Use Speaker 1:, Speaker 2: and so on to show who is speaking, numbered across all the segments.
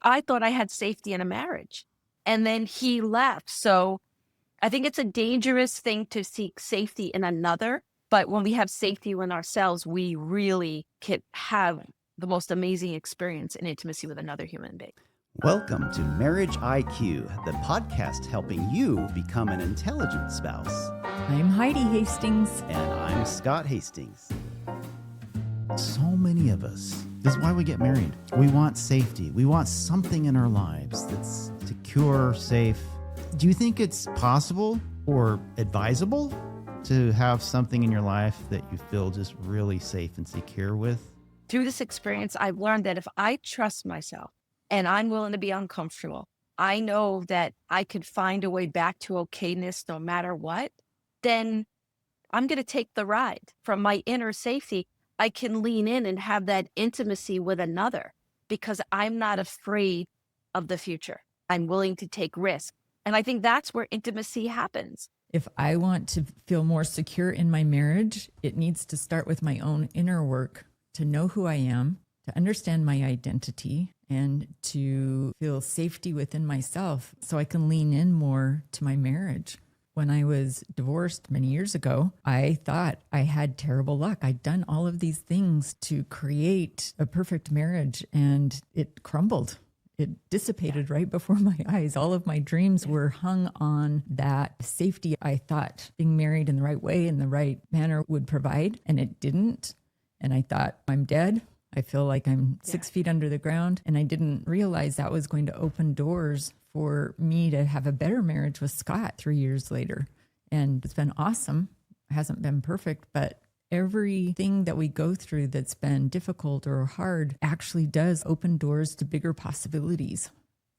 Speaker 1: I thought I had safety in a marriage. And then he left. So I think it's a dangerous thing to seek safety in another. But when we have safety in ourselves, we really can have the most amazing experience in intimacy with another human being.
Speaker 2: Welcome to Marriage IQ, the podcast helping you become an intelligent spouse.
Speaker 3: I'm Heidi Hastings.
Speaker 2: And I'm Scott Hastings. So many of us, this is why we get married. We want safety. We want something in our lives that's secure, safe. Do you think it's possible or advisable to have something in your life that you feel just really safe and secure with?
Speaker 1: Through this experience, I've learned that if I trust myself and I'm willing to be uncomfortable, I know that I could find a way back to okayness no matter what, then I'm going to take the ride. From my inner safety, I can lean in and have that intimacy with another because I'm not afraid of the future. I'm willing to take risks. And I think that's where intimacy happens.
Speaker 3: If I want to feel more secure in my marriage, it needs to start with my own inner work to know who I am, to understand my identity, and to feel safety within myself so I can lean in more to my marriage. When I was divorced many years ago, I thought I had terrible luck. I'd done all of these things to create a perfect marriage, and it crumbled. It dissipated right before my eyes. All of my dreams were hung on that safety I thought being married in the right way, in the right manner would provide, and it didn't. And I thought, I'm dead. I feel like I'm 6 feet under the ground. And I didn't realize that was going to open doors for me to have a better marriage with Scott 3 years later. And it's been awesome. It hasn't been perfect, but everything that we go through that's been difficult or hard actually does open doors to bigger possibilities.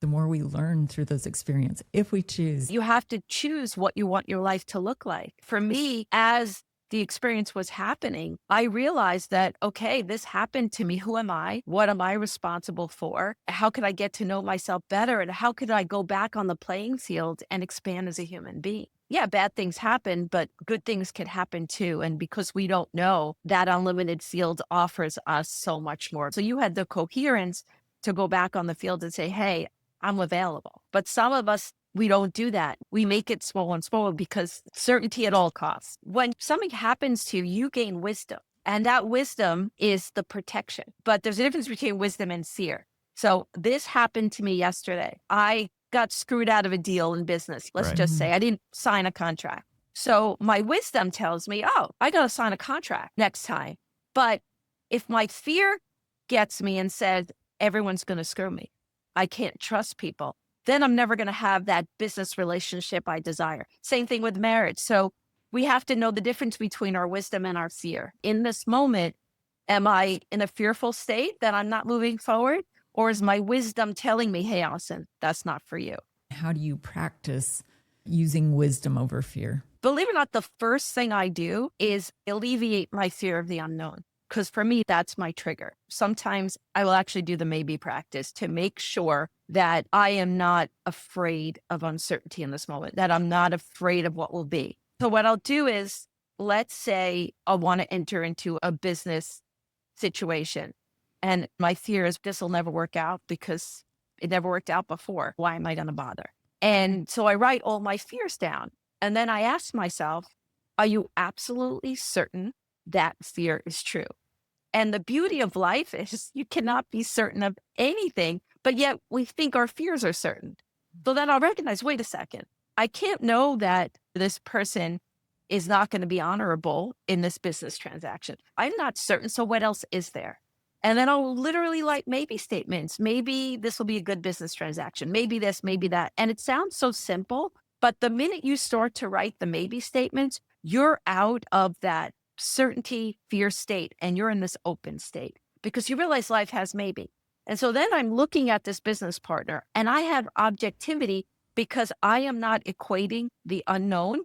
Speaker 3: The more we learn through those experiences, if we choose.
Speaker 1: You have to choose what you want your life to look like. For me, as the experience was happening, I realized that, okay, this happened to me. Who am I? What am I responsible for? How could I get to know myself better? And how could I go back on the playing field and expand as a human being? Yeah, bad things happen, but good things can happen too. And because we don't know, that unlimited field offers us so much more. So you had the coherence to go back on the field and say, hey, I'm available. But some of us, we don't do that. We make it small and small because certainty at all costs. When something happens to you, you gain wisdom. And that wisdom is the protection. But there's a difference between wisdom and fear. So this happened to me yesterday. I got screwed out of a deal in business. Let's just say I didn't sign a contract. So my wisdom tells me, oh, I got to sign a contract next time. But if my fear gets me and says, everyone's going to screw me, I can't trust people, then I'm never going to have that business relationship I desire. Same thing with marriage. So we have to know the difference between our wisdom and our fear. In this moment, am I in a fearful state that I'm not moving forward? Or is my wisdom telling me, hey, Allison, that's not for you?
Speaker 3: How do you practice using wisdom over fear?
Speaker 1: Believe it or not, the first thing I do is alleviate my fear of the unknown. Because for me, that's my trigger. Sometimes I will actually do the maybe practice to make sure that I am not afraid of uncertainty in this moment, that I'm not afraid of what will be. So what I'll do is, let's say I want to enter into a business situation. And my fear is this will never work out because it never worked out before. Why am I going to bother? And so I write all my fears down. And then I ask myself, are you absolutely certain that fear is true? And the beauty of life is you cannot be certain of anything, but yet we think our fears are certain. So then I'll recognize, wait a second, I can't know that this person is not going to be honorable in this business transaction. I'm not certain. So what else is there? And then I'll literally like maybe statements. Maybe this will be a good business transaction. Maybe this, maybe that. And it sounds so simple, but the minute you start to write the maybe statements, you're out of that certainty, fear state, and you're in this open state because you realize life has maybe. And so then I'm looking at this business partner and I have objectivity because I am not equating the unknown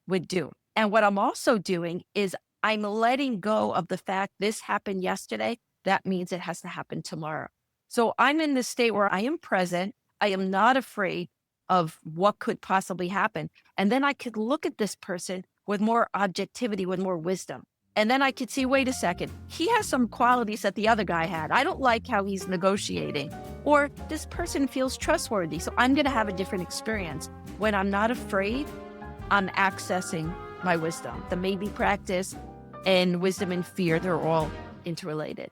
Speaker 1: with doom. And what I'm also doing is I'm letting go of the fact this happened yesterday. That means it has to happen tomorrow. So I'm in this state where I am present. I am not afraid of what could possibly happen. And then I could look at this person with more objectivity, with more wisdom. And then I could see, wait a second, he has some qualities that the other guy had. I don't like how he's negotiating. Or this person feels trustworthy, so I'm going to have a different experience. When I'm not afraid, I'm accessing my wisdom. The maybe practice and wisdom and fear, they're all interrelated.